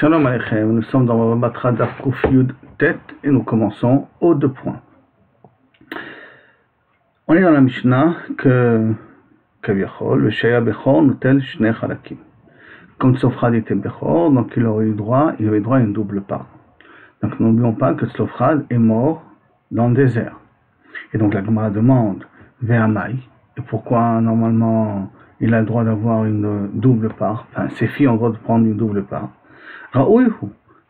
Shalom Aleichem, nous sommes dans Baba Batra Daf Kuf Yud Tet et nous commençons aux 2 points. On est dans la Mishnah que Kaviachol, le Shaya Bechor, Notel Shnei Chalakim. Comme Tzofrad était Bechor, donc il avait droit à une double part. Donc n'oublions pas que Tzofrad est mort dans le désert. Et donc la Gemara demande Ve'amai, et pourquoi normalement il a le droit d'avoir une double part, enfin ses filles ont le droit de prendre une double part.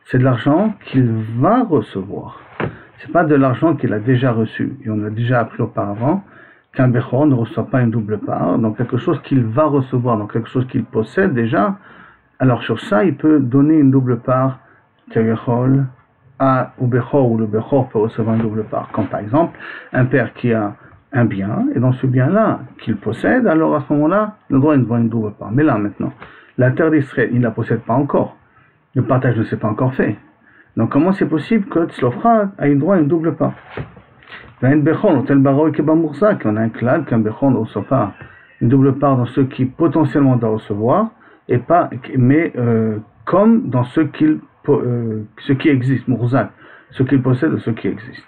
C'est de l'argent qu'il va recevoir. C'est pas de l'argent qu'il a déjà reçu. Et on a déjà appris auparavant qu'un Bechor ne reçoit pas une double part, donc quelque chose qu'il va recevoir, donc quelque chose qu'il possède déjà. Alors sur ça, il peut donner une double part au Bechor, ou le Bechor peut recevoir une double part. Comme par exemple, un père qui a un bien, et dans ce bien-là qu'il possède, alors à ce moment-là, il a le droit d'avoir une double part. Mais là maintenant, la terre d'Israël, il ne la possède pas encore. Le partage ne s'est pas encore fait. Donc comment c'est possible que Tzlofrad a eu droit à une double part? On a un clal qu'un Bechor ne reçoit pas une double part dans ceux qui potentiellement doivent recevoir, mais comme dans ceux qui existent, Mourzak, ceux qu'il possède ou ceux qui existent.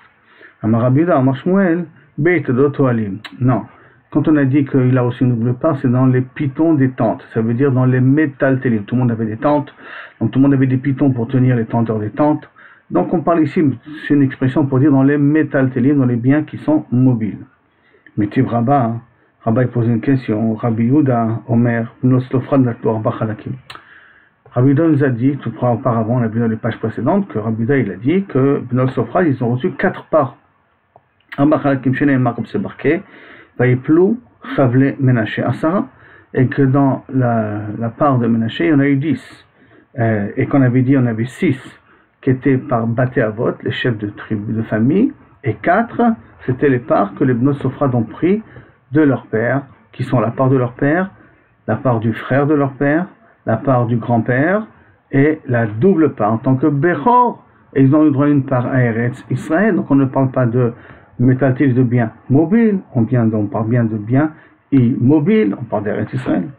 Amarabida, Amarshmuel, Beit Dotoalim. Non. Quand on a dit qu'il a reçu une double part, c'est dans les pitons des tentes. Ça veut dire dans les métaltélim. Tout le monde avait des tentes. Donc tout le monde avait des pitons pour tenir les tenteurs des tentes. Donc on parle ici, c'est une expression pour dire dans les métaltélim, dans les biens qui sont mobiles. Mais Tiv Rabba, il pose une question. Rabbi Yehuda, Omer, Noslofrad Natloar Bachalakim. Rabbi Yehuda nous a dit, tout auparavant, on a vu dans les pages précédentes, que Rabbi Yehuda il a dit que Noslofrad, ils ont reçu 4 parts. En Bachalakim, chez Neymar, comme c'est marqué, Vaïplou, Chavle, Menaché, Asara, et que dans la part de Menaché, il y en a eu 10. Et qu'on avait dit, on avait 6 qui étaient par Baté Avot, les chefs de tribu, de famille, et 4, c'était les parts que les Bnot Sofrad ont pris de leur père, qui sont la part de leur père, la part du frère de leur père, la part du grand-père, et la double part en tant que Bechor. Et ils ont eu droit à une part à Eretz Israël, donc on ne parle pas de métaltif de biens mobiles, on parle bien de biens immobiles, on parle d'Eretz Israël.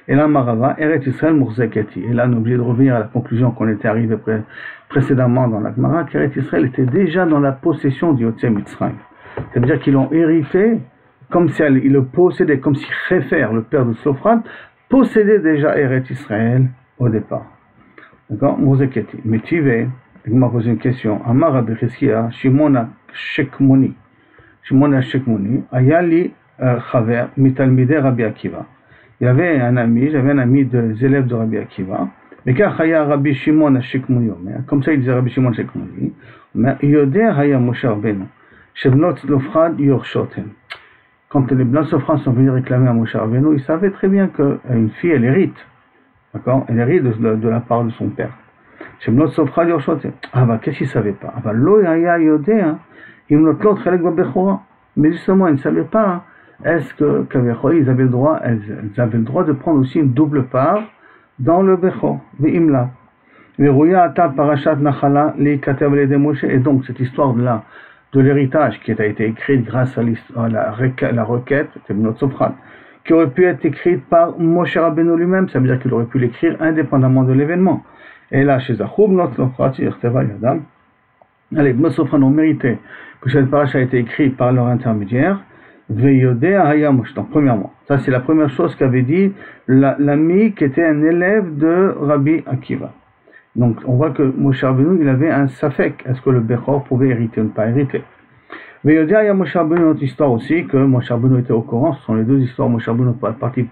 Et là, Marava, Eretz Israël Mourzeketi. Et là, on est obligé de revenir à la conclusion qu'on était arrivé précédemment dans la Gemara, qu'Eretz Israël était déjà dans la possession du Yotzei Mitzrayim. C'est-à-dire qu'ils l'ont hérité, comme si ils le possédaient, comme si Chefer, le père de Tzlofrad, possédait déjà Eretz Israël au départ. D'accord? Mourzeketi. Mais Tivé, il m'a posé une question. Amar Rabbi Chizkiya, Shimon Shekmoni. Shimon Shekmoni, Ayali Chaver, Mitalmide Rabbi Akiva. J'avais un ami des élèves de Rabbi Akiva. Mais car Chaya Rabbi Shimon Shekmoni, comme ça il disait Rabbi Shimon Shekmoni, mais Yodé Haya Moshe Rabbeinu, Shebnot Tzlofrad Yorshotem. Quand les Bnot Tzlofrad sont venus réclamer à Moshe Rabbeinu, ils savaient très bien qu'une fille, elle hérite. D'accord? Elle hérite de la part de son père. Shebnot Tzlofrad Yorshotem. Ah bah, qu'est-ce qu'ils ne savaient pas? Ah bah, Lo Haya Yodé, mais justement, ils ne savaient pas est-ce que ils avaient le droit de prendre aussi une double part dans le Bechor, et donc cette histoire-là de l'héritage qui a été écrite grâce à la requête de Bnot Tzlofrad, qui aurait pu être écrite par Moshe Rabbeinu lui-même, ça veut dire qu'il aurait pu l'écrire indépendamment de l'événement. Et là, chez Zachou, Bnot Tzlofrad, allez, Bnot Tzlofrad ont mérité que cette paracha a été écrite par leur intermédiaire. Donc, premièrement, ça c'est la première chose qu'avait dit l'ami qui était un élève de Rabbi Akiva. Donc, on voit que Moshe Rabbeinu, il avait un safek. Est-ce que le Bechor pouvait hériter ou ne pas hériter? Mais il y a Moshe Rabbeinu, une autre histoire aussi, que Moshe Rabbeinu était au courant. Ce sont les 2 histoires. Moshe Rabbeinu est parti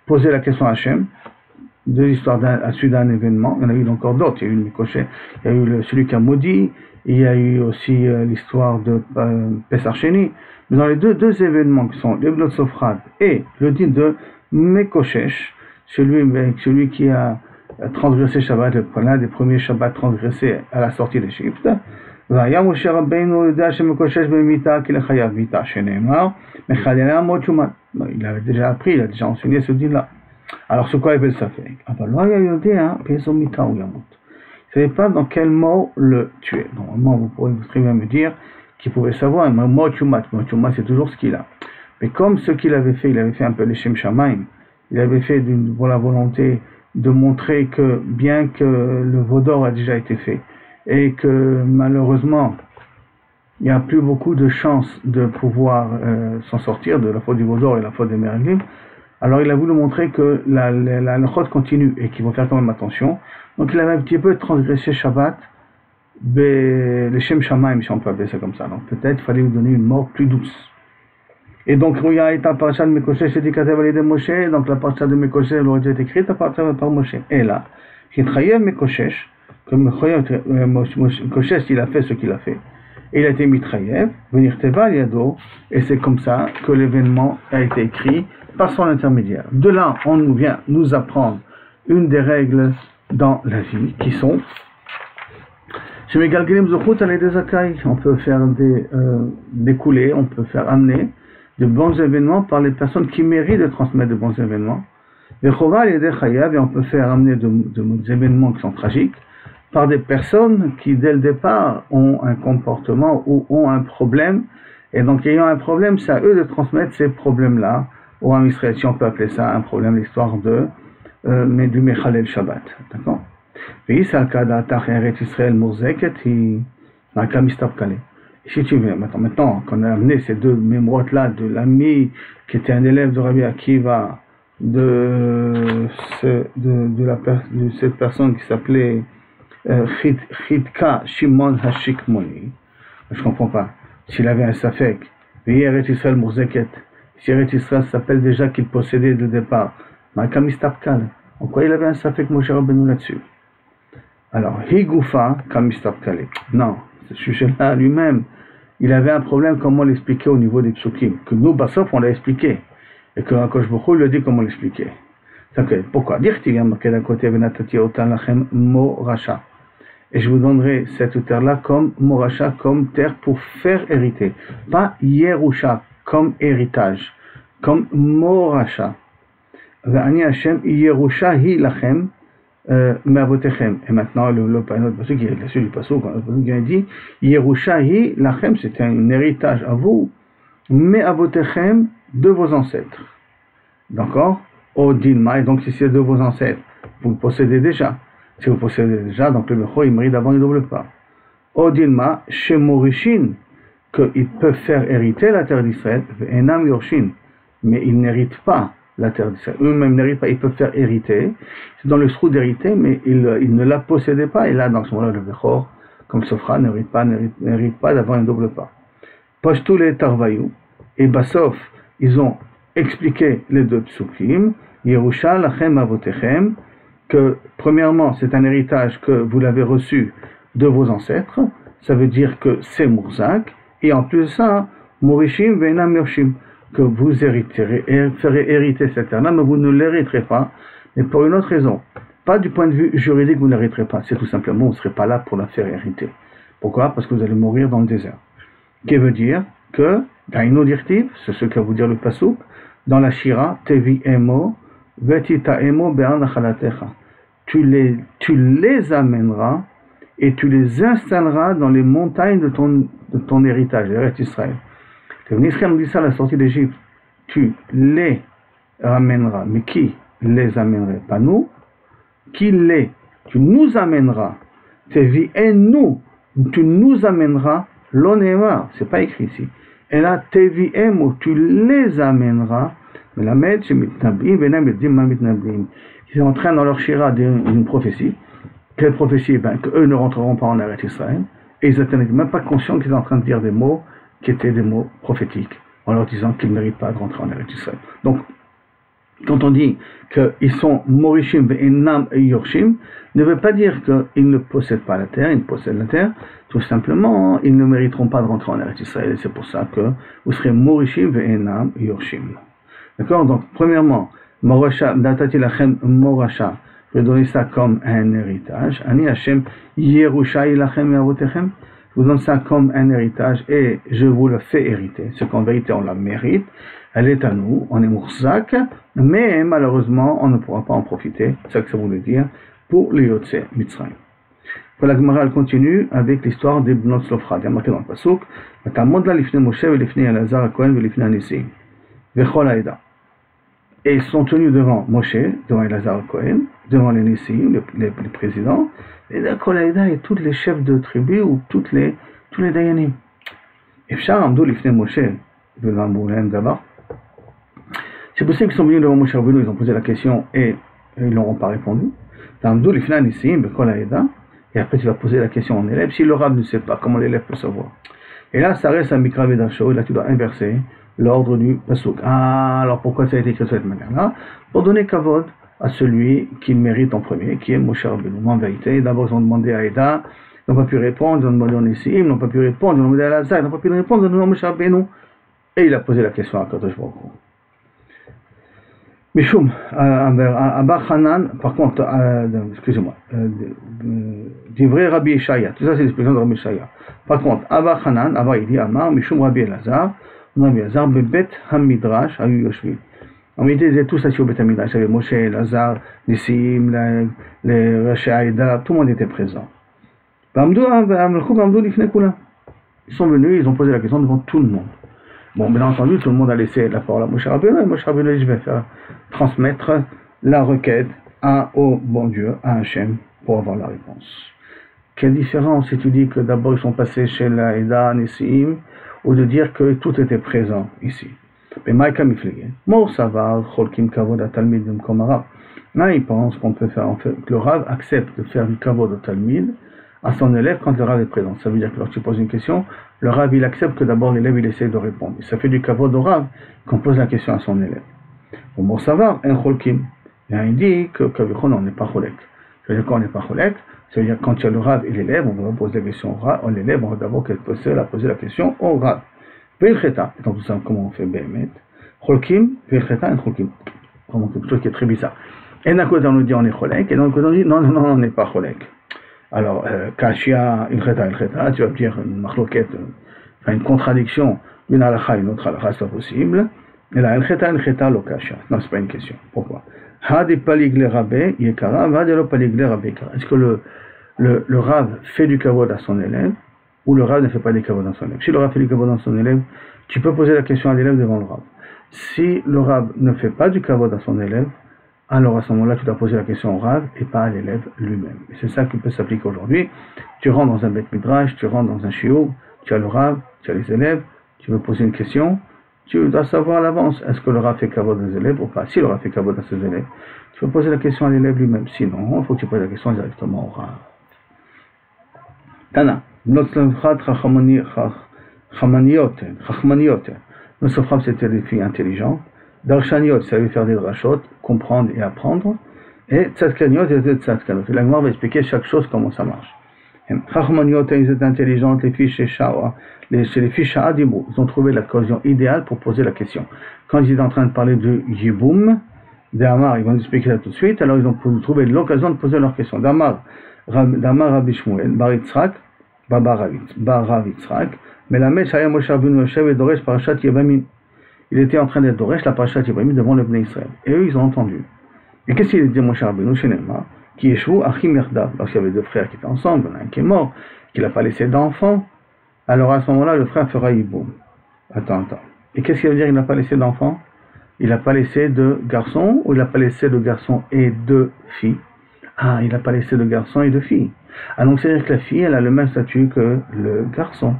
poser la question à Hachem. 2 histoires à suite d'un événement. Il y en a eu encore d'autres. Il y a eu Mikoshet, il y a eu celui qui a maudit. Il y a eu aussi l'histoire de Pesach Sheni. Mais dans les deux événements qui sont les Bnot Tzlofrad et le din de Mekoshesh, celui qui a transgressé Shabbat, l'un des premiers Shabbats transgressés à la sortie d'Égypte, il avait déjà appris, il a déjà enseigné ce din-là. Alors sur quoi il veut le savoir? Il ne savait pas dans quel mot le tuer. Normalement, vous pourrez très bien me dire qu'il pouvait savoir, mais mot chumat c'est toujours ce qu'il a. Mais comme ce qu'il avait fait, il avait fait un peu les Shem Shamaim, il avait fait pour la volonté de montrer que bien que le veau d'or a déjà été fait et que malheureusement il n'y a plus beaucoup de chances de pouvoir s'en sortir de la faute du veau d'or et la faute des meraglim, alors il a voulu montrer que la chod continue et qu'il faut faire quand même attention. Donc il avait un petit peu transgressé Shabbat, les Shem Shamaim, si on peut appeler ça comme ça. Donc peut-être il fallait lui donner une mort plus douce. Et donc, Rouya est à parcha de Mekoshesh, c'était Katev de Moshe, donc la parcha de Mekoshesh aurait été écrite à partir par Moshe. Et là, Kitchayev Mekoshesh, comme Mekoshesh, il a fait ce qu'il a fait. Et il a été Mitrayev, venir Teva Yado, et c'est comme ça que l'événement a été écrit par son intermédiaire. De là, on vient nous apprendre une des règles dans la vie qui sont on peut faire découler, on peut faire amener de bons événements par les personnes qui méritent de transmettre de bons événements. Et on peut faire amener de événements qui sont tragiques par des personnes qui, dès le départ, ont un comportement ou ont un problème. Et donc, ayant un problème, c'est à eux de transmettre ces problèmes-là au Ham Israël, si on peut appeler ça un problème, l'histoire mais du Mechalel Shabbat. D'accord? Et si tu veux, maintenant qu'on a amené ces deux mémoires-là de l'ami qui était un élève de Rabbi Akiva, de cette personne qui s'appelait Chidka Shimon Hashikmoni, je comprends pas. S'il avait un safek, Eretz Israël Murzeket, si Eretz Israël s'appelle déjà qu'il possédait de départ, Makamistabkal, en quoi il avait un safek Moshe Rabbeinu là-dessus? Alors, Higufa Kamistabkale. Non, ce sujet-là lui-même, il avait un problème, comment l'expliquer au niveau des psukim. Que nous, Bassof, on l'a expliqué. Et que Akash Bokhu lui dit comment l'expliquer. Pourquoi? Dire qu'il y a marqué d'un côté, Venatati Otan Lachem Moracha. Et je vous donnerai cette terre-là comme Moracha, comme terre pour faire hériter. Pas Yerusha, comme héritage. Comme Moracha. Ve'ani Hashem Yerusha hi lachem. Et maintenant, le pasuk qui est là-dessus du pasuk, qui a dit Yerushahi lachem, c'est un héritage à vous, mais avotechem de vos ancêtres. D'accord? Odinma, et donc si c'est de vos ancêtres, vous le possédez déjà. Si vous le possédez déjà, donc le Mecho, il mérite d'avoir une double part. Odinma, chez Morishin, qu'ils peuvent faire hériter la terre d'Israël, Enam Yorshin, mais ils n'héritent pas la terre d'Israël. Eux-mêmes n'héritent pas, ils peuvent faire hériter. C'est dans le trou d'hériter, mais ils ne la possédaient pas. Et là, dans ce moment-là, le Bechor, comme Sofra, n'hérite pas d'avoir une double part. Pashtou les Tarvayou, et Bassof, ils ont expliqué les deux psukim, Yerusha lachem avotechem, que premièrement, c'est un héritage que vous l'avez reçu de vos ancêtres, ça veut dire que c'est Mourzak, et en plus de ça, Morishim ve'enam Yoshim, que vous ferez hériter cette terre-là, mais vous ne l'hériterez pas, mais pour une autre raison. Pas du point de vue juridique, vous ne l'hériterez pas, c'est tout simplement, vous ne serez pas là pour la faire hériter. Pourquoi? Parce que vous allez mourir dans le désert. Qui veut dire que, Daino Dirtiv, c'est ce que va vous dire le Pasuk, dans la Shira, Tevi Emo, Vetita Emo Be'an Achalatecha. Tu les amèneras et tu les installeras dans les montagnes de ton héritage, l'Eretz Israël. Le ministre nous dit ça à la sortie d'Égypte. Tu les ramèneras. Mais qui les amènerait? Pas nous. Qui les? Tu nous amèneras. Tu nous amèneras. L'onema, c'est pas écrit ici. Et là, tu les amèneras. Mais la med, c'est mitnabim, benam yeddim ma mitnabim. Ils sont en train dans leur shira d'une prophétie. Quelle prophétie? Ben, qu'eux ne rentreront pas en Eretz Israël. Et ils n'étaient même pas conscients qu'ils étaient en train de dire des mots qui étaient des mots prophétiques, en leur disant qu'ils ne méritent pas de rentrer en Eretz Israël. Donc, quand on dit qu'ils sont Morishim ve'enam Yorshim, ne veut pas dire qu'ils ne possèdent pas la terre, ils possèdent la terre, tout simplement, ils ne mériteront pas de rentrer en Eretz Israël, et c'est pour ça que vous serez Morishim ve'enam Yorshim. D'accord? Donc, premièrement, Morasha, Datati lachem Morasha, je vais donner ça comme un héritage. Ani Hashem Yerusha ilachem yavotechem. Je vous donne ça comme un héritage et je vous le fais hériter. C'est qu'en vérité, on la mérite. Elle est à nous, on est Mourzak, mais malheureusement, on ne pourra pas en profiter. C'est ça que ça voulait dire pour les Yotse Mitzrayim. La Gemara elle continue avec l'histoire des Bnot Slofra. Il y a marqué dans le Pasuk, Tamod la lifne Moshe, lifne Elazar Kohen, lifne Anissim. Vechol Haïda. Et ils sont tenus devant Moshe, devant Elazar Cohen, devant les Nissim, les présidents, et Kol Haïda et tous les chefs de tribu ou tous les Dayanim. Et Fshar Amdou Lifne Moshe, devant Moulin d'abord. C'est possible qu'ils sont venus devant Moshe Rabbeinu, ils ont posé la question et ils n'auront pas répondu. Amdou Lifne Nissim, Kol Haïda, et après tu vas poser la question en élève. Si le Rav ne sait pas, comment l'élève peut savoir? Et là, ça reste un Mikra Vedasho, et là tu dois inverser l'ordre du Pasuk. Ah, alors pourquoi ça a été écrit de cette manière-là? Pour donner kavod à celui qui mérite en premier, qui est Moshe Rabbeinu. En vérité, d'abord ils ont demandé à Aïda, ils n'ont pas pu répondre, ils ont demandé à Nissim, ils n'ont pas pu répondre, ils ont demandé à Elazar, ils n'ont pas pu répondre, ils ont demandé à Moshe Rabbeinu. Et il a posé la question à Kadosh Baruch Hu. Mishum, Abba Hanan, par contre, excusez-moi, d'Ivrei Rabbi Yeshaya, tout ça c'est l'expression de Rabbi Yeshaya. Par contre, Abba Hanan, Abba il dit Amar, Mishum Rabbi Elazar, Rabbi Elazar, Bebet Hamidrash, Ayu Yoshvi. En réalité, ils étaient tous assis au Bet Hamidrash, il y avait Moshe, Elazar, Nissim, les Rashi Haïda, tout le monde était présent. Ils sont venus, ils ont posé la question devant tout le monde. Bon, bien entendu, tout le monde a laissé la parole à Moshe Rabbeinu, et Moshe Rabbeinu dit, je vais faire transmettre la requête au bon Dieu, à Hachem, pour avoir la réponse. Quelle différence si tu dis que d'abord ils sont passés chez la Haïda, Nissim, ou de dire que tout était présent ici. Mais Maïka Miflege, Mor Savar, Cholkim Kavod à Talmid de Mkomara. Là, il pense qu'on peut faire, en fait, que le Rav accepte de faire du Kavod au Talmid à son élève quand le Rav est présent. Ça veut dire que lorsque tu poses une question, le Rav il accepte que d'abord l'élève il essaie de répondre. Et ça fait du Kavod au Rav qu'on pose la question à son élève. Au Mor Savar, En Cholkim. Et il dit que Kavichon, on n'est pas Cholek. Ça veut dire qu'on n'est pas Cholek. Ça veut dire que quand il y a le Rav et l'élève, on va poser la question au Rav. L'élève, on va d'abord poser la question au Rav. Veilcheta, étant tout ça, comment on fait Behemet. Cholkim, Veilcheta, et Cholkim. Vraiment quelque chose qui est très bizarre. Et d'un côté on nous dit on est Cholek, et d'un côté on dit non, on n'est pas Cholek. Alors, Kashia, Ilcheta, tu vas me dire une marloquette, une contradiction, une halakha, une autre halakha, c'est pas possible. Et là, Ilcheta, lo Kashia. Non, c'est pas une question. Pourquoi? Hadi paligle rabbe, yekara, hadi lo paligle rabbe, yekara. Est-ce que le Rav fait du kavod à son élève, ou le Rav ne fait pas du kavod à son élève? Si le Rav fait du kavod à son élève, tu peux poser la question à l'élève devant le Rav. Si le Rav ne fait pas du kavod à son élève, alors à ce moment-là, tu dois poser la question au Rav et pas à l'élève lui-même. Et c'est ça qui peut s'appliquer aujourd'hui. Tu rentres dans un Bet Midrash, tu rentres dans un shiur, tu as le Rav, tu as les élèves, tu veux poser une question, tu dois savoir à l'avance, est-ce que le Rav fait kavod aux élèves ou pas? Si le Rav fait kavod à ses élèves, tu peux poser la question à l'élève lui-même. Sinon, il faut que tu poses la question directement au Rav. Tana, Notzlavchat Chachmaniot, nos Sofram c'était des filles intelligentes. Darshaniot, ça veut faire des drachot, comprendre et apprendre. Et Tzadkaniot, c'était Tzadkanot. Et la Gemara va expliquer chaque chose, comment ça marche. Chachmaniot, ils étaient intelligentes, les filles chez Shawa, chez les filles Sha'adibou, ils ont trouvé la caution idéale pour poser la question. Quand ils étaient en train de parler de Yiboum, d'Amar, ils vont expliquer ça tout de suite, alors ils ont trouvé l'occasion de poser leur question. D'Amar Rabbi Shmuel, Bar Yitzhak, Bar Rav Yitzhak, mais la Mèche Shaya Moshe Rabbeinu Yoshev et Doresh Parashat Yevamin. Il était en train d'être Doresh, la Parashat Yevamin, devant le Bnei Israël. Et eux, ils ont entendu. Et qu'est-ce qu'il dit Moshe Rabbeinu chez Nema, qui échoue Achim Yerdav, parce qu'il y avait deux frères qui étaient ensemble, il y en a un qui est mort, qu'il n'a pas laissé d'enfant. Alors à ce moment-là, le frère fera Yiboum. Attends. Et qu'est-ce qu'il veut dire qu'il n'a pas laissé d'enfant? Il n'a pas laissé de garçon, ou il n'a pas laissé de garçon et de fille? Ah, il n'a pas laissé de garçon et de fille. Ah, donc c'est-à-dire que la fille, elle a le même statut que le garçon.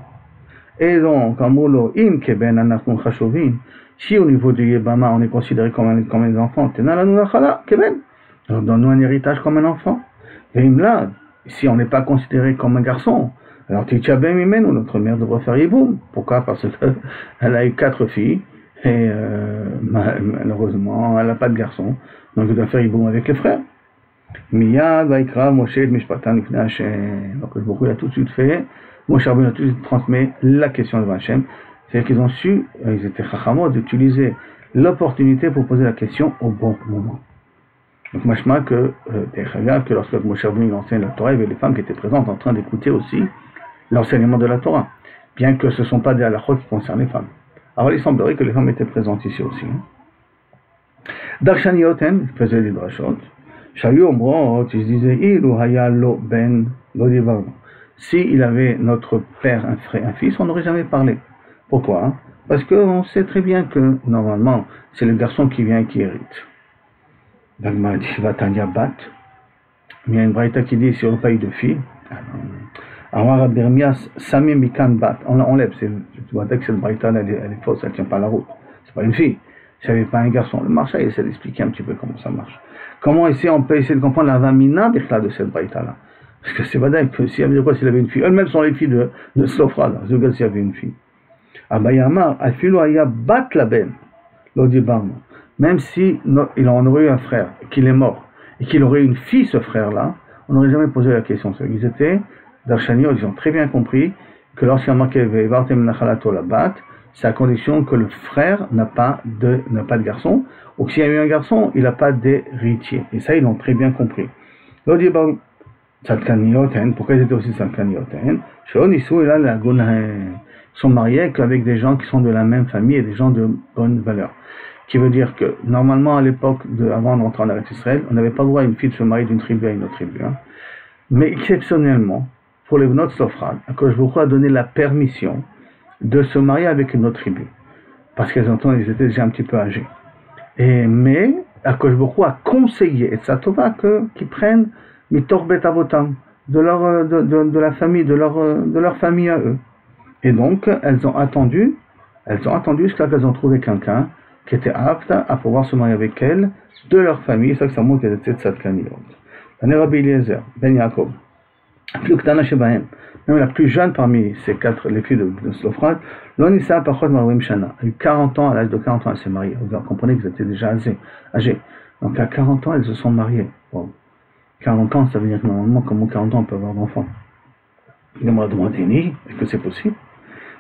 Et donc, si au niveau du Yébama, on est considéré comme un enfant, alors donne-nous un héritage comme un enfant. Et là, si on n'est pas considéré comme un garçon, alors notre mère devrait faire Yiboum. Pourquoi? Parce qu'elle a eu 4 filles, et malheureusement, elle n'a pas de garçon, donc elle doit faire Yiboum avec les frères. Miyad, Vaikra, Moshe, Mishpatan, Lifnei Hashem. Donc, il a tout de suite fait. Moshe Rabbeinu a tout de suite transmis la question devant Hashem. C'est-à-dire qu'ils ont su, ils étaient chachamot, d'utiliser l'opportunité pour poser la question au bon moment. Donc, machma que lorsque Moshe Rabbeinu enseigne la Torah, il y avait les femmes qui étaient présentes en train d'écouter aussi l'enseignement de la Torah. Bien que ce ne sont pas des halachot qui concernent les femmes. Alors, il semblerait que les femmes étaient présentes ici aussi. Darshanioten faisait des drashot. Shayu Omrot, ils disaient, Ilu haya lo ben lo divarno. Si il avait notre père, un frère, un fils, on n'aurait jamais parlé. Pourquoi? Parce qu'on sait très bien que, normalement, c'est le garçon qui vient et qui hérite. L'Agma dit, Vatania Bat. Il y a une braïta qui dit, si on n'a pas eu de fille, alors Rabbi Ermias, Sami Mikan Bat, on l'enlève. Tu vois que cette braïta, elle est fausse, elle ne tient pas la route. C'est pas une fille. Si elle n'est pas un garçon, le marché, il essaie d'expliquer un petit peu comment ça marche. Comment ici on peut essayer de comprendre la vamina de cette braïta-là? Parce que c'est vrai que s'il y avait quoi, s'il avait une fille, elles-mêmes sont les filles de Slofra, là. Je regarde s'il y avait une fille. Abayamar, Alfilo Aya Bat Laben, l'Odibarno. Même si il en aurait eu un frère, qu'il est mort, et qu'il aurait eu une fille, ce frère-là, on n'aurait jamais posé la question. Ils étaient, Darshaniot, ils ont très bien compris que lorsqu'il y a marqué Vevartem Nachalato la Bat, c'est à condition que le frère n'a pas de garçon, ou que s'il y a eu un garçon, il n'a pas d'héritier. Et ça, ils l'ont très bien compris. L'Odibarno, Tzadkanioten, pourquoi ils étaient aussi Tzadkanioten? Sont mariés qu'avec des gens qui sont de la même famille et des gens de bonne valeur. Qui veut dire que, normalement, à l'époque, avant d'entrer en Eretz Israël, on n'avait pas le droit à une fille de se marier d'une tribu à une autre tribu. Hein. Mais exceptionnellement, pour les Bnot Slofrad, Akadosh Baruch Hu a donné la permission de se marier avec une autre tribu. Parce qu'ils étaient déjà un petit peu âgés. Mais, Akadosh Baruch Hu a conseillé, et Tzatova, qu'ils prennent Mitorbet Avotam, de la famille, de leur famille à eux. Et donc, elles ont attendu jusqu'à qu'elles ont trouvé quelqu'un qui était apte à pouvoir se marier avec elles, de leur famille. C'est ça que ça montre qu'elles étaient Tzadkaniyot. Rabbi Eliezer, Ben Yaakov, même la plus jeune parmi les filles de Slofrad, Lonissa Pachot Marwim Shana, a eu 40 ans, à l'âge de 40 ans, elle s'est mariée. Vous comprenez qu'elles étaient déjà âgées. Donc à 40 ans, elles se sont mariées. Bon. 40 ans, ça veut dire que normalement, comme 40 ans, on peut avoir d'enfants. Il m'a demandé, est-ce que c'est possible?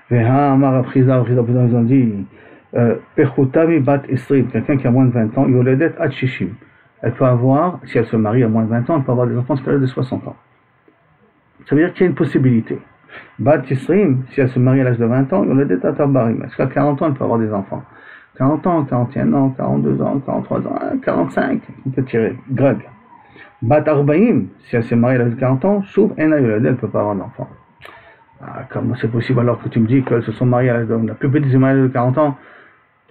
Ils ont dit, Pechutami bat Esrim, quelqu'un qui a moins de 20 ans, Yoledet ad Shishim. Elle peut avoir, si elle se marie à moins de 20 ans, elle peut avoir des enfants jusqu'à l'âge de 60 ans. Ça veut dire qu'il y a une possibilité. Bat Esrim, si elle se marie à l'âge de 20 ans, Yoledet Atabarim. Jusqu'à 40 ans, elle peut avoir des enfants. 40 ans, 41 ans, 42 ans, 43 ans, 45, on peut tirer. Greg. Bat Arbaim, si elle s'est mariée à l'âge de 40 ans, Shuv Ena Yoledet, elle ne peut pas avoir d'enfants. Comment c'est possible alors que tu me dis qu'elles se sont mariées à l'âge de... La plus petite s'est mariée à l'âge de 40 ans,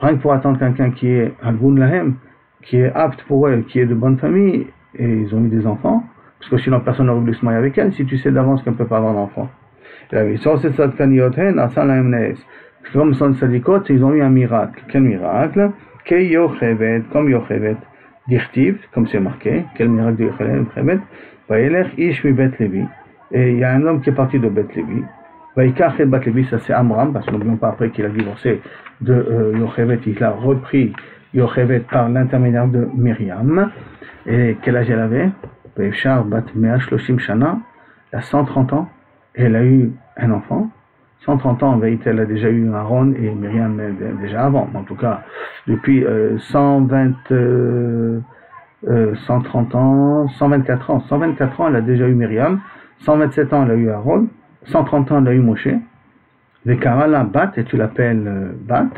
rien que pour attendre quelqu'un qui est un Goun Lahem, qui est apte pour elle, qui est de bonne famille, et ils ont eu des enfants, parce que sinon personne n'aurait voulu se marier avec elle, si tu sais d'avance qu'elle ne peut pas avoir d'enfants. Comme son sadikot, ils ont eu un miracle. Quel miracle? Comme Yochevet, Dirtiv, comme c'est marqué, quel miracle de Yochevet, Ish mi Bet Levi, et il y a un homme qui est parti de Bet Levi. Vaikach et Bat Levi, ça c'est Amram, parce que n'oublions pas après qu'il a divorcé de Yochevet, il a repris Yochevet par l'intermédiaire de Myriam. Et quel âge elle avait? Beishar Bat Mea Shloshim Shana, elle a 130 ans, et elle a eu un enfant. 130 ans, en vérité, elle a déjà eu Aaron et Myriam déjà avant. En tout cas, depuis 130 ans, 124 ans. 124 ans, elle a déjà eu Myriam. 127 ans, elle a eu Aaron. 130 ans, elle a eu Moshe. Vekara la Bat, et tu l'appelles Bat.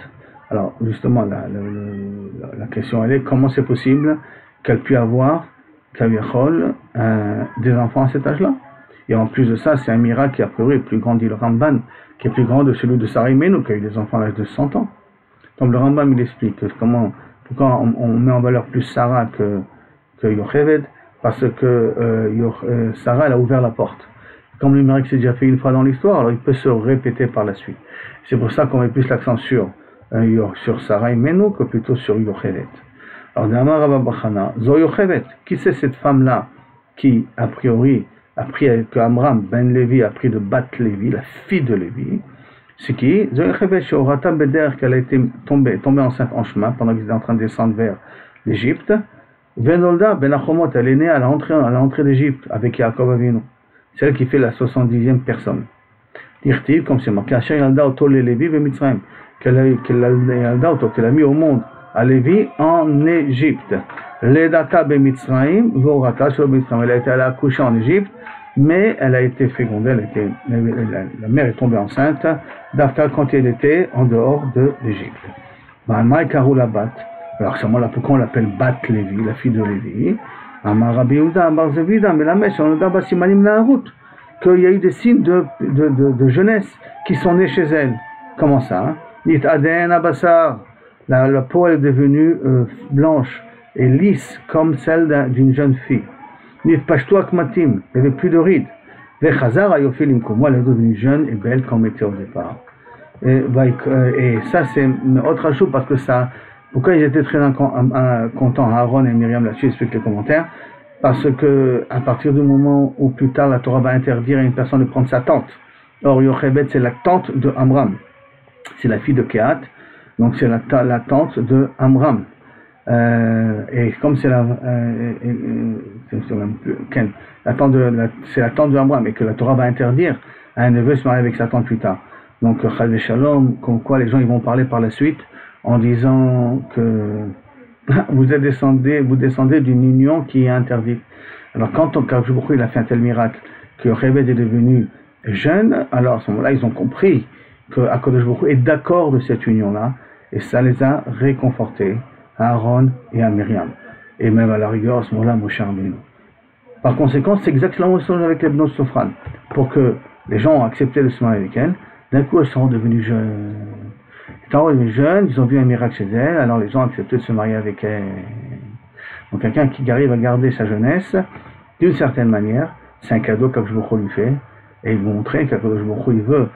Alors, justement, la question, elle est comment c'est possible qu'elle puisse avoir, Kaviachol, des enfants à cet âge-là? Et en plus de ça, c'est un miracle qui a priori est plus grand, dit le Ramban, qui est plus grand de celui de Sarah Imenu, qui a eu des enfants à l'âge de 100 ans. Donc le Rambam, il explique pourquoi on met en valeur plus Sarah que Yocheved, parce que Sarah, elle a ouvert la porte. Comme le miracle s'est déjà fait une fois dans l'histoire, alors il peut se répéter par la suite. C'est pour ça qu'on met plus l'accent sur Sarah Imenu que plutôt sur Yocheved. Alors, Damar Rabba Bachana, Zo Yocheved, qui c'est cette femme-là qui, a priori, que Amram ben Lévi a pris de Bat Lévi, la fille de Lévi, c'est qui? Zo Yocheved, Shorata Beder, qu'elle a été tombée enceinte en chemin pendant qu'ils étaient en train de descendre vers l'Égypte. Venolda ben Achomot, elle est née à l'entrée d'Égypte avec Yaakov Avinu. C'est elle qui fait la 70e personne. Dirtiv, comme c'est marqué, Asher Yalda Oto le Lévi ve Mitzrayim, qu'elle a mis au monde à Lévi en Égypte. Ledata be Mitzrayim, Vorata sur Mitzrayim. Elle a été accouchée en Égypte, mais elle a été fécondée, la mère est tombée enceinte d'Afka quand elle était en dehors de l'Égypte. Ma'amai Karou la Bat. Alors, pourquoi on l'appelle Bat Lévi, la fille de Lévi? Amar Rabbi Yehuda, Amar Zevida, mais la mèche, on a Basimanim la route, qu'il y a eu des signes de jeunesse qui sont nés chez elle. Comment ça? Nit aden abassar, la peau est devenue blanche et lisse comme celle d'une jeune fille. Nit pashtu akmatim, il n'y avait plus de rides. Vechazar ayofilim, comme moi, elle est devenue jeune et belle comme elle était au départ. Et ça, c'est autre chose parce que ça. Pourquoi ils étaient très contents, Aaron et Myriam là-dessus, explique les commentaires. Parce que à partir du moment où plus tard la Torah va interdire à une personne de prendre sa tante. Or, Yochebed, c'est la tante de Amram. C'est la fille de Kehat, donc c'est la tante de Amram. Et comme c'est c'est la tante de Amram et que la Torah va interdire à un neveu de se marier avec sa tante plus tard. Donc, Chal Shalom, comme quoi les gens ils vont parler par la suite en disant que vous descendez d'une union qui est interdite. Alors quand Akadosh Baruch Hu il a fait un tel miracle que Yochebed est devenu jeune, alors à ce moment-là ils ont compris que Akadosh Baruch Hu est d'accord de cette union-là et ça les a réconfortés à Aaron et à Myriam et même à la rigueur à ce moment-là Moshe Rabbeinu. Par conséquent c'est exactement la même chose avec les Bnot Sofran. Pour que les gens ont accepté de se marier avec elles, d'un coup elles sont devenues jeunes. Étant devenues jeunes, ils ont vu un miracle chez elles, alors les gens ont accepté de se marier avec elles. Donc quelqu'un qui arrive à garder sa jeunesse, d'une certaine manière, c'est un cadeau qu'Akadosh Baruch Hu lui fait, et il veut montrer qu'Akadosh Baruch Hu il veut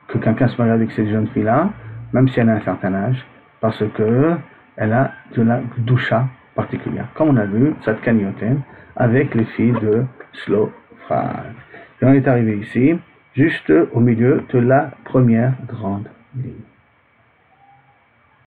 que quelqu'un se marie avec cette jeune fille-là, même si elle a un certain âge, parce que elle a de la doucha particulière. Comme on a vu, Tzadkan Yotem, avec les filles de Slofrad. Et on est arrivé ici, juste au milieu de la première grande ligne.